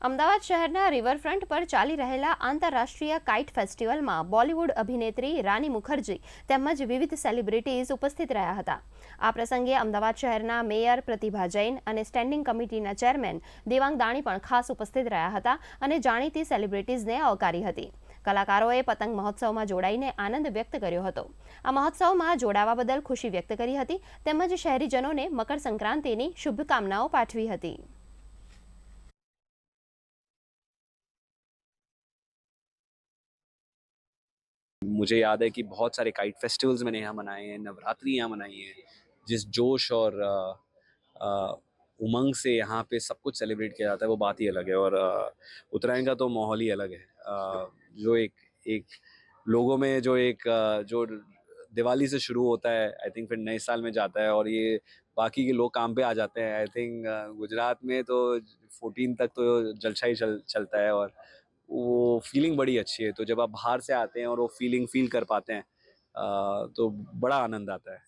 અમદાવાદ શહેરના રિવરફ્રન્ટ પર ચાલી રહેલા આંતરરાષ્ટ્રીય કાઇટ ફેસ્ટિવલમાં બોલિવૂડ અભિનેત્રી રાની મુખર્જી તેમજ વિવિધ સેલિબ્રિટીઝ ઉપસ્થિત રહ્યા હતા. આ પ્રસંગે અમદાવાદ શહેરના મેયર પ્રતિભા જૈન અને સ્ટેન્ડિંગ કમિટીના ચેરમેન દેવાંગ દાણી પણ ખાસ ઉપસ્થિત રહ્યા હતા અને જાણીતી સેલિબ્રિટીઝને આવકારી હતી. કલાકારોએ પતંગ મહોત્સવમાં જોડાઈને આનંદ વ્યક્ત કર્યો હતો. આ મહોત્સવમાં જોડાવા બદલ ખુશી વ્યક્ત કરી હતી તેમજ શહેરીજનોને મકર સંક્રાંતિની શુભકામનાઓ પાઠવી હતી. मुझे याद है कि बहुत सारे काइट फेस्टिवल्स मैंने यहाँ मनाए हैं, नवरात्रि यहाँ मनाई है। जिस जोश और उमंग से यहाँ पे सब कुछ सेलिब्रेट किया जाता है वो बात ही अलग है। और उत्तरायण का तो माहौल ही अलग है। जो एक एक लोगों में जो एक जो दिवाली से शुरू होता है, आई थिंक फिर नए साल में जाता है और ये बाकी के लोग काम पे आ जाते हैं। आई थिंक गुजरात में तो 14 तक तो जलसा ही चलता है और वो फीलिंग बड़ी अच्छी है। तो जब आप बाहर से आते हैं और वो फीलिंग फील कर पाते हैं तो बड़ा आनंद आता है।